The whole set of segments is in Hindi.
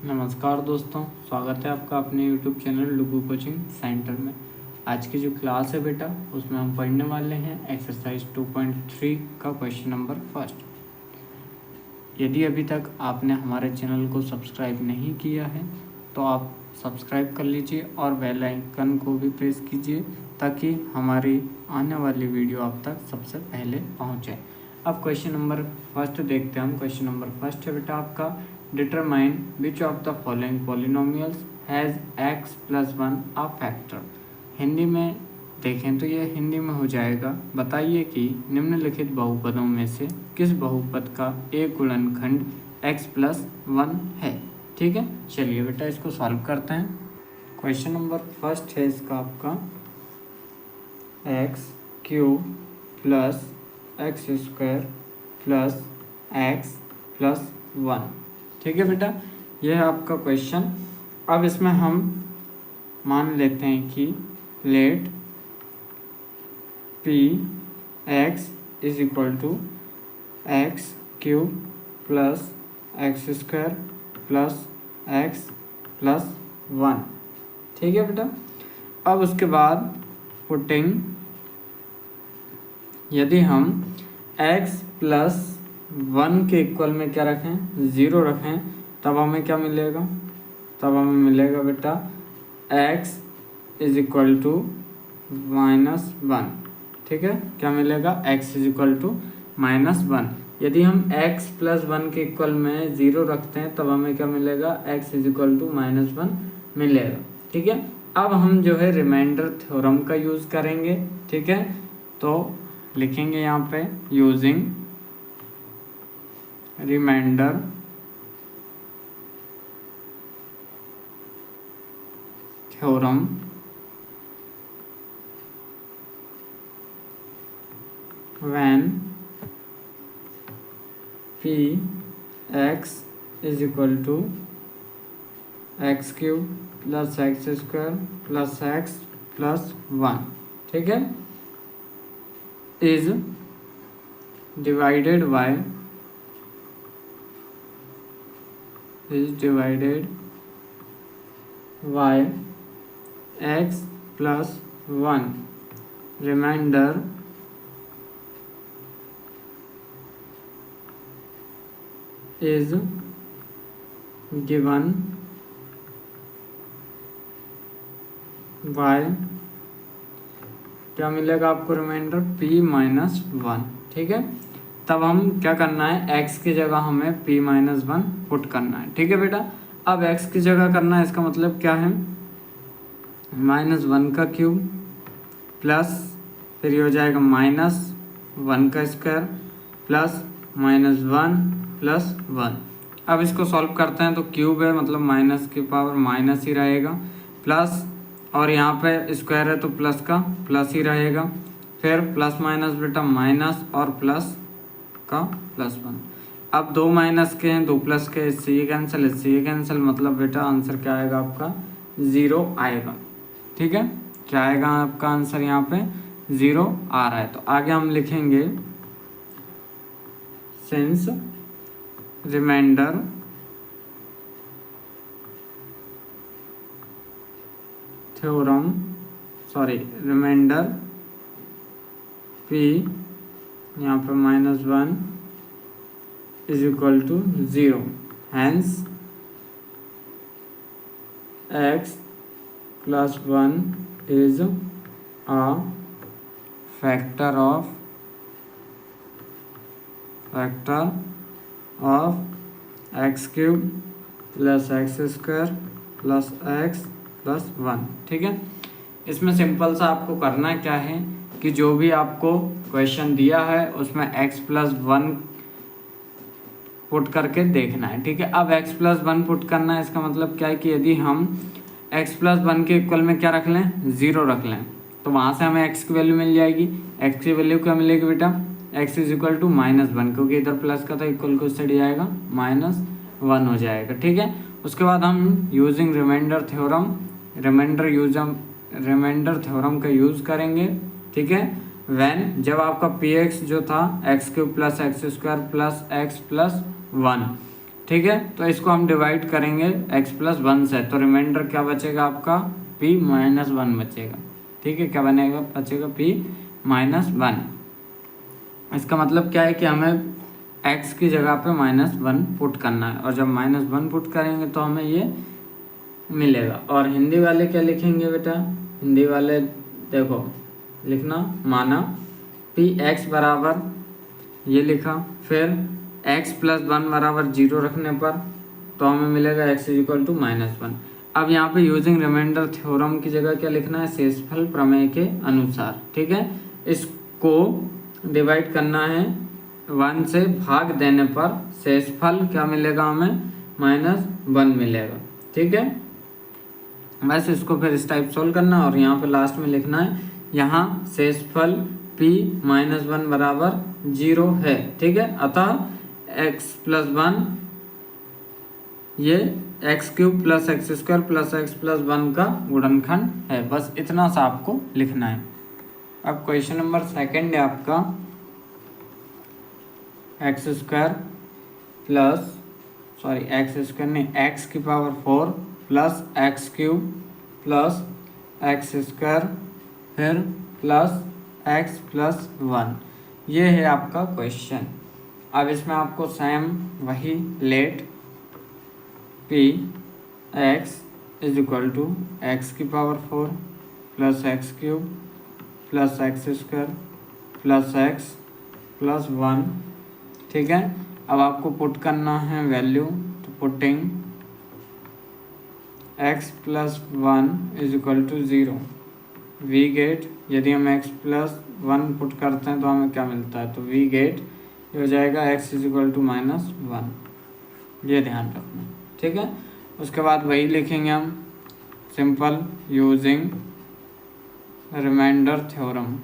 नमस्कार दोस्तों, स्वागत है आपका अपने YouTube चैनल लुगु कोचिंग सेंटर में। आज की जो क्लास है बेटा, उसमें हम पढ़ने वाले हैं एक्सरसाइज 2.3 का क्वेश्चन नंबर फर्स्ट। यदि अभी तक आपने हमारे चैनल को सब्सक्राइब नहीं किया है तो आप सब्सक्राइब कर लीजिए और बेल आइकन को भी प्रेस कीजिए ताकि हमारी आने वाली वीडियो आप तक सबसे पहले पहुँचे। अब क्वेश्चन नंबर फर्स्ट देखते हैं हम। क्वेश्चन नंबर फर्स्ट है बेटा आपका, determine which of the following polynomials has x plus 1 a factor. Hindi में देखें तो ये हिंदी में हो जाएगा, बताइए कि निम्नलिखित बहुपदों में से किस बहुपद का एक गुणनखंड x प्लस 1 है। ठीक है, चलिए बेटा इसको सॉल्व करते हैं। क्वेश्चन नंबर फर्स्ट है इसका आपका x cube plus x square plus x plus 1। ठीक है बेटा, यह है आपका क्वेश्चन। अब इसमें हम मान लेते हैं कि let P X is equal to x cube plus x square plus x plus 1। ठीक है बेटा, अब उसके बाद पुटिंग, यदि हम x प्लस 1 के इक्वल में क्या रखें, 0 रखें, तब हमें क्या मिलेगा, तब हमें मिलेगा बेटा x इज इक्वल टू -1। ठीक है, क्या मिलेगा, x इज इक्वल टू -1। यदि हम x प्लस 1 के इक्वल में 0 रखते हैं तब हमें क्या मिलेगा, x इज इक्वल टू -1 मिलेगा। ठीक है, अब हम जो है रिमाइंडर थ्योरम का यूज़ करेंगे। ठीक है, तो लिखेंगे यहाँ पे using remainder theorem when P X is equal to x cube plus x square plus x plus 1। ठीक है, is divided by x plus 1 remainder is given by क्या मिलेगा आपको, रिमाइंडर p-1। ठीक है, तब हम क्या करना है, x की जगह हमें p-1 पुट करना है। ठीक है बेटा, अब x की जगह करना है, इसका मतलब क्या है, -1 का क्यूब प्लस फिर ये हो जाएगा -1 का स्क्वायर प्लस -1 प्लस 1। अब इसको सॉल्व करते हैं तो क्यूब है मतलब माइनस की पावर माइनस ही रहेगा, प्लस और यहाँ पे स्क्वायर है तो प्लस का प्लस ही रहेगा, फिर प्लस माइनस बेटा माइनस और प्लस का प्लस 1। अब 2 माइनस के हैं 2 प्लस के, इससे ये कैंसिल इससे ये कैंसिल, मतलब बेटा आंसर क्या आएगा आपका, 0 आएगा। ठीक है, क्या आएगा आपका आंसर, यहाँ पे 0 आ रहा है। तो आगे हम लिखेंगे since remainder theorem remainder p यहाँ पे -1 is equal to 0, hence x plus 1 is a factor of X cube plus x square plus x plus 1। ठीक है, इसमें सिंपल सा आपको करना क्या है कि जो भी आपको क्वेश्चन दिया है उसमें x प्लस 1 पुट करके देखना है। ठीक है, अब x प्लस 1 पुट करना है, इसका मतलब क्या है कि यदि हम x प्लस 1 के इक्वल में क्या रख लें, 0 रख लें, तो वहाँ से हमें x की वैल्यू मिल जाएगी। x की वैल्यू क्या मिलेगी बेटा, x इज इक्वल टू -1, क्योंकि इधर प्लस का था, इक्वल को उससे जाएगा -1 हो जाएगा। ठीक है, उसके बाद हम using remainder theorem remainder theorem का यूज़ करेंगे। ठीक है, व्हेन जब आपका पी एक्स जो था x cube plus x square plus x plus 1, ठीक है। तो इसको हम डिवाइड करेंगे x+1 से, तो रिमाइंडर क्या बचेगा आपका p-1 बचेगा। ठीक है, क्या बनेगा बचेगा p-1। इसका मतलब क्या है कि हमें x की जगह पे -1 पुट करना है, और जब -1 पुट करेंगे तो हमें ये मिलेगा। और हिंदी वाले क्या लिखेंगे बेटा, हिंदी वाले देखो लिखना, माना px बराबर ये लिखा, फिर x+1 बराबर 0 रखने पर तो हमें मिलेगा x = -1। अब यहाँ पे यूजिंग रिमाइंडर थ्योरम की जगह क्या लिखना है, शेषफल प्रमेय के अनुसार। ठीक है, इसको डिवाइड करना है 1 से, भाग देने पर शेषफल क्या मिलेगा हमें, -1 मिलेगा। ठीक है, बस इसको फिर इस टाइप सोल्व करना, और यहाँ पे लास्ट में लिखना है, यहाँ शेषफल p-1 बराबर 0 है। ठीक है, अतः x+1 ये x³ + x² + x+1 का गुणनखंड है। बस इतना सा आपको लिखना है। अब क्वेश्चन नंबर 2 है आपका, x² + x³ + x² फिर प्लस x+1, ये है आपका क्वेश्चन। अब इसमें आपको सेम वही late p(x) = x⁴ + x³ + x² + x+1। ठीक है, अब आपको पुट करना है वैल्यू, तो पुटिंग x+1 = 0 वी गेट, यदि हम x+1 पुट करते हैं तो हमें क्या मिलता है, तो वी गेट हो जाएगा x = -1, ये ध्यान रखना। ठीक है, उसके बाद वही लिखेंगे हम, simple using remainder theorem,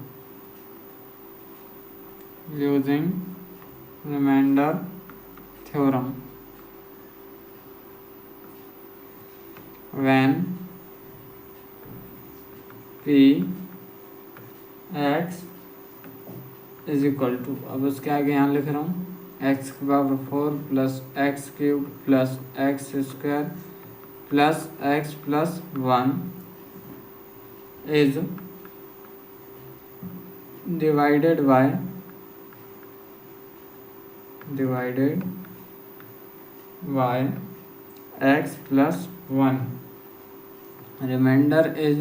when p(x) = अब उसके आगे यहाँ लिख रहा हूँ x⁴ + x³ + x² + x+1 is divided by x+1, remainder is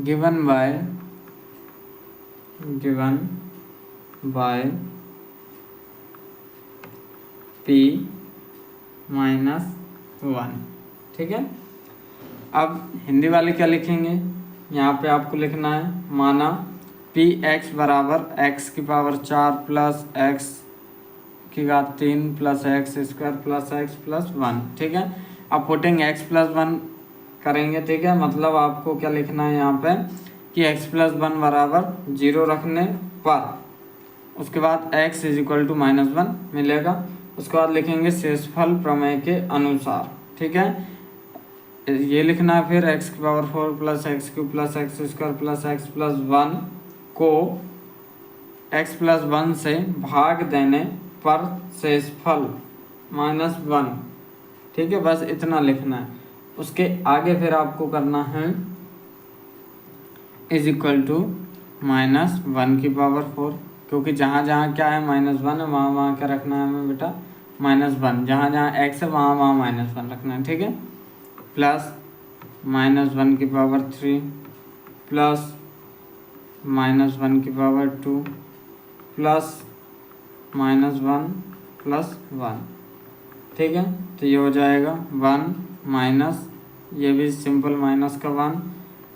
given by p-1। ठीक है, अब हिंदी वाले क्या लिखेंगे, यहाँ पे आपको लिखना है, माना px बराबर x⁴ + x³ + x² + x+1। ठीक है, अब पुटिंग x+1 करेंगे। ठीक है, मतलब आपको क्या लिखना है यहाँ पे कि x+1 बराबर 0 रखने पर उसके बाद x = -1 मिलेगा। उसके बाद लिखेंगे शेषफल प्रमेय के अनुसार। ठीक है, ये लिखना है, फिर x⁴ + x³ + x² + x+1 को x+1 से भाग देने पर शेषफल -1। ठीक है, बस इतना लिखना है। उसके आगे फिर आपको करना है = -1⁴, क्योंकि जहाँ जहाँ क्या है -1 है वहाँ वहाँ क्या रखना है हमें बेटा, -1, जहाँ जहाँ x है वहाँ वहाँ -1 रखना है। ठीक है, प्लस -1⁵ प्लस -1⁵2 प्लस -1+1। ठीक है, तो ये हो जाएगा 1 माइनस, ये भी सिंपल माइनस का 1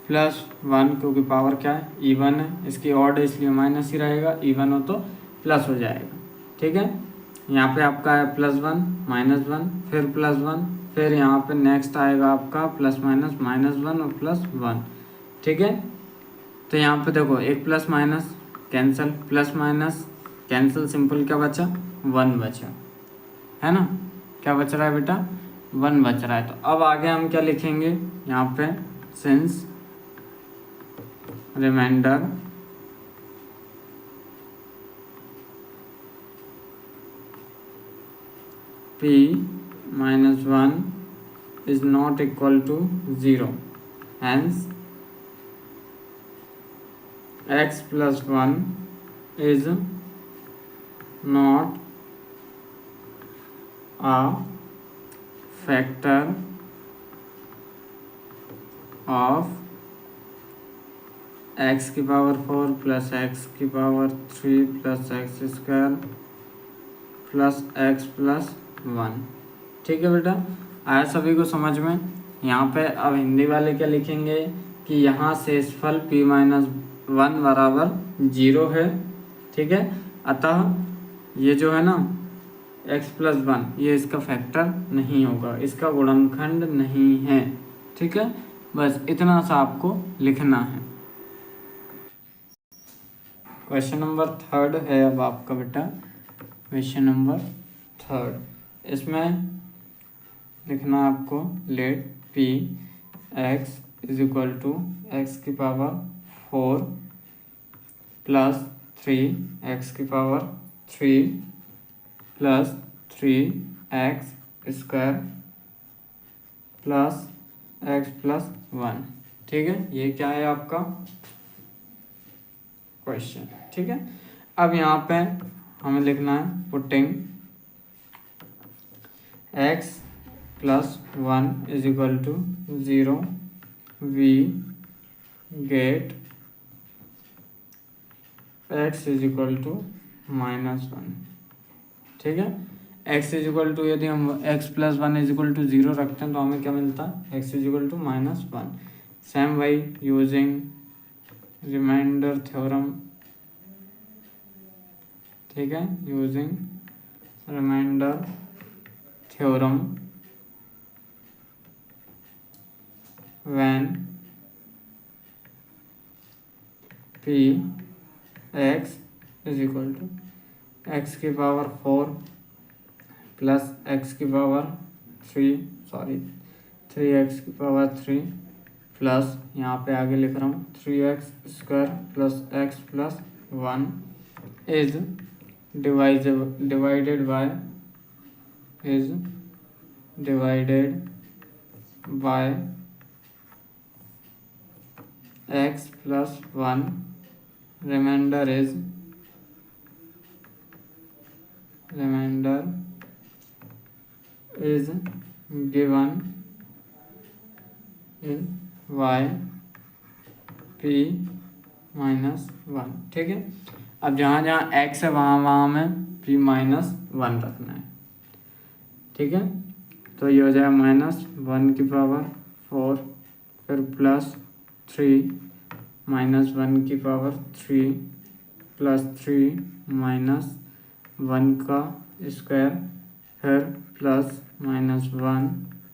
+ 1, क्योंकि पावर क्या है इवन है, इसकी ऑड है इसलिए माइनस ही रहेगा, इवन हो तो प्लस हो जाएगा। ठीक है, यहाँ पे आपका है +1 -1 फिर +1, फिर यहाँ पे नेक्स्ट आएगा आपका प्लस माइनस -1 और +1। ठीक है, तो यहाँ पे देखो एक plus minus cancel, plus minus cancel, simple क्या बचा 1 बचा, है ना, क्या बच रहा है बेटा 1 बच रहा है। तो अब आगे हम क्या लिखेंगे यहाँ पे, since remainder p minus 1 is not equal to 0, hence x plus 1 is not a factor of x की पावर 4 प्लस एक्स की power 3 plus x square plus x plus 1। ठीक है बेटा, आया सभी को समझ में। यहाँ पे अब हिंदी वाले क्या लिखेंगे कि यहाँ शेषफल p माइनस 1 बराबर 0 है। ठीक है, अतः ये जो है ना x प्लस 1 ये इसका फैक्टर नहीं होगा, इसका गुणनखंड नहीं है। ठीक है, बस इतना सा आपको लिखना है। क्वेश्चन नंबर 3 है अब आपका बेटा, क्वेश्चन नंबर 3। इसमें लिखना आपको let p x is equal to X की पावर 4 प्लस 3 एक्स की power 3 plus 3 X square plus x plus 1। ठीक है, ये क्या है आपका क्वेश्चन। ठीक है, अब यहाँ पे हमें लिखना है putting x plus 1 is equal to 0 we get x is equal to minus 1। ठीक है, x इज इक्वल टू यदि हम x plus 1 is equal to 0 रखते हैं तो हमें क्या मिलता है, x is equal to minus 1। Same way using remainder theorem. ठीक है, using remainder theorem when p x is equal to X की पावर 4 प्लस एक्स की पावर 3x की पावर 3 प्लस यहाँ पे आगे लिख रहा हूँ 3x square plus x plus 1 is divided by x plus 1। Remainder is given in y p minus 1। ठीक है, अब जहाँ जहाँ x है वहाँ हमें p माइनस 1 रखना है। ठीक है, तो ये हो जाएगा माइनस 1 की पावर 4 फिर प्लस 3 माइनस 1 की पावर 3 प्लस 3 माइनस 1 का स्क्वायर फिर प्लस माइनस 1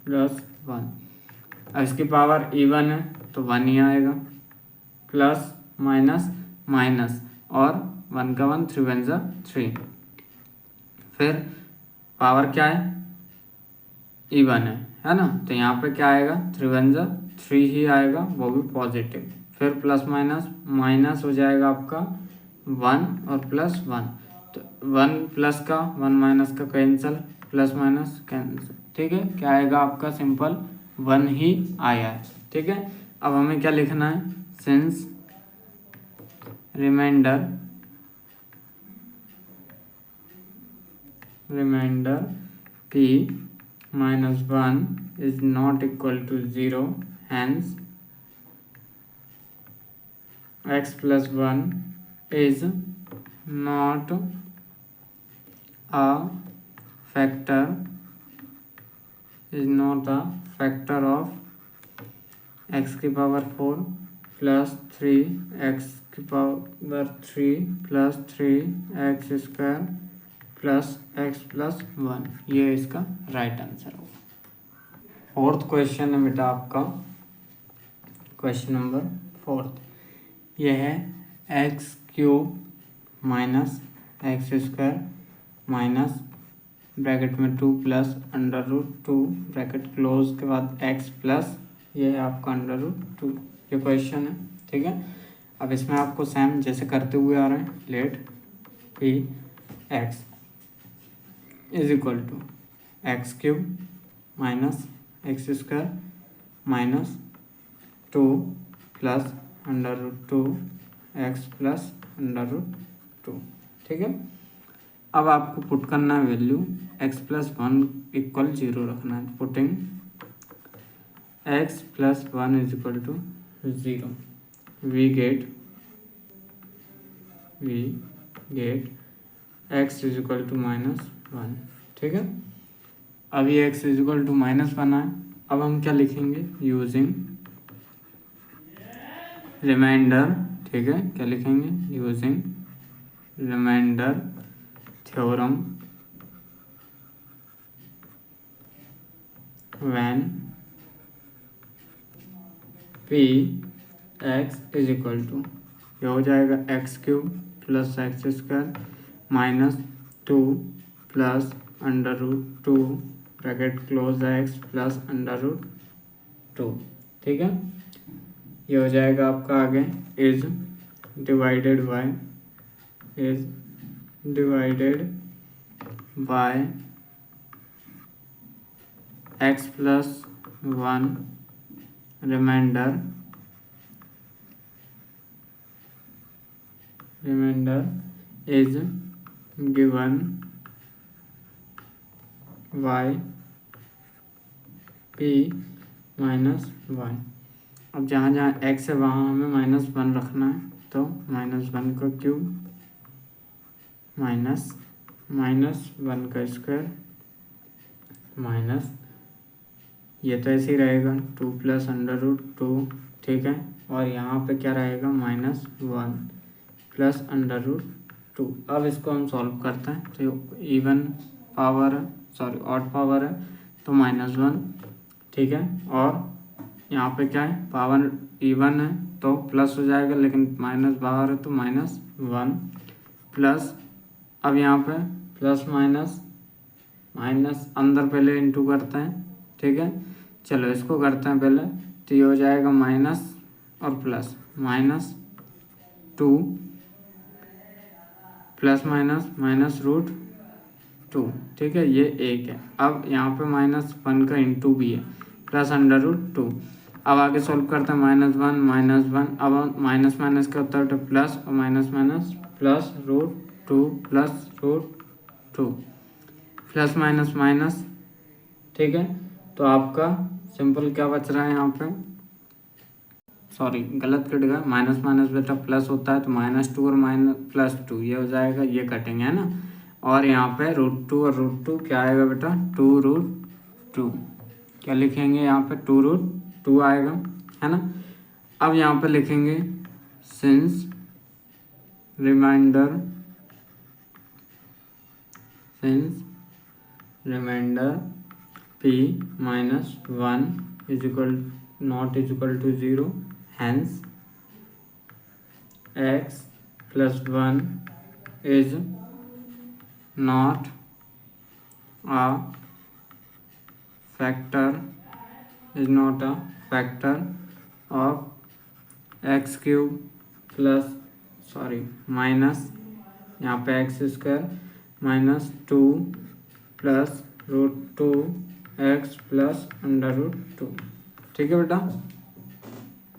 प्लस 1। अब इसकी पावर इवन है तो 1 ही आएगा, प्लस माइनस माइनस और 1 का 1 3 1 3। फिर पावर क्या है, इवन है ना, तो यहाँ पे क्या आएगा 3 1 3 ही आएगा, वो भी पॉजिटिव। फिर प्लस माइनस माइनस हो जाएगा आपका 1 और प्लस 1, तो 1 प्लस का 1 माइनस का कैंसिल, प्लस माइनस कैंसिल। ठीक है, क्या आएगा आपका सिंपल 1 ही आया है। ठीक है, अब हमें क्या लिखना है, since remainder p minus 1 is not equal to 0, hence x plus 1 is not a factor of x की पावर 4 प्लस 3 x की power 3 plus 3 X square plus x plus 1। ये इसका राइट आंसर होगा। 4th क्वेश्चन है बेटा आपका, क्वेश्चन नंबर 4। यह है x cube minus x square minus bracket में 2 plus under root 2 bracket close के बाद x प्लस ये है आपका अंडर रूट 2। ये क्वेश्चन है। ठीक है, अब इसमें आपको सेम जैसे करते हुए आ रहे हैं, let p x is equal to x cube minus x square minus 2 plus under root 2 x plus under root 2। ठीक है, अब आपको पुट करना है वैल्यू x प्लस 1 इक्वल 0 रखना है। Putting x plus 1 is equal to 0 we get x is equal to -1। ठीक है, अब ये x इज इक्वल टू -1 है। अब हम क्या लिखेंगे, यूजिंग रिमाइंडर। ठीक है, क्या लिखेंगे, using remainder theorem when p x is equal to, ये हो जाएगा x cube plus x square minus 2 plus under root 2 bracket close x plus under root 2। ठीक है, ये हो जाएगा आपका आगे is divided by x plus 1 remainder is given by p -1। अब जहाँ जहाँ x है वहाँ हमें -1 रखना है, तो -1 का क्यूब माइनस -1 का स्क्वायर माइनस, ये तो ऐसे ही रहेगा 2 प्लस अंडर रूट 2। ठीक है, और यहाँ पे क्या रहेगा -1 प्लस अंडर रूट 2। अब इसको हम सॉल्व करते हैं, तो इवन पावर है, सॉरी ऑड पावर है, तो -1। ठीक है, और यहाँ पे क्या है, पावर इवन है तो प्लस हो जाएगा, लेकिन माइनस बाहर है तो -1 प्लस, अब यहाँ पे प्लस माइनस अंदर पहले इंटू करते हैं। ठीक है, चलो इसको करते हैं पहले, तो ये हो जाएगा माइनस और प्लस -2 प्लस माइनस रूट 2। ठीक है, ये एक है। अब यहाँ पे -1 का इंटू भी है प्लस अंडर रूट 2। अब आगे सॉल्व करते हैं, -1 अब माइनस का होता है प्लस, और minus plus root 2 plus root 2 plus minus. ठीक है, तो आपका सिंपल क्या बच रहा है यहाँ पे, सॉरी गलत कट गया, माइनस बेटा प्लस होता है, तो -2 और +2 ये हो जाएगा, ये कटेंगे है ना। और यहाँ पे √2 और √2 क्या आएगा बेटा, 2√2। क्या लिखेंगे यहाँ पे, 2√2 आएगा है ना। अब यहाँ पे लिखेंगे since remainder p -1 is equal not is equal to 0, hence x plus 1 is not a factor of x cube plus minus यहाँ पे x square -2 plus √2 x plus under root 2। ठीक है बेटा।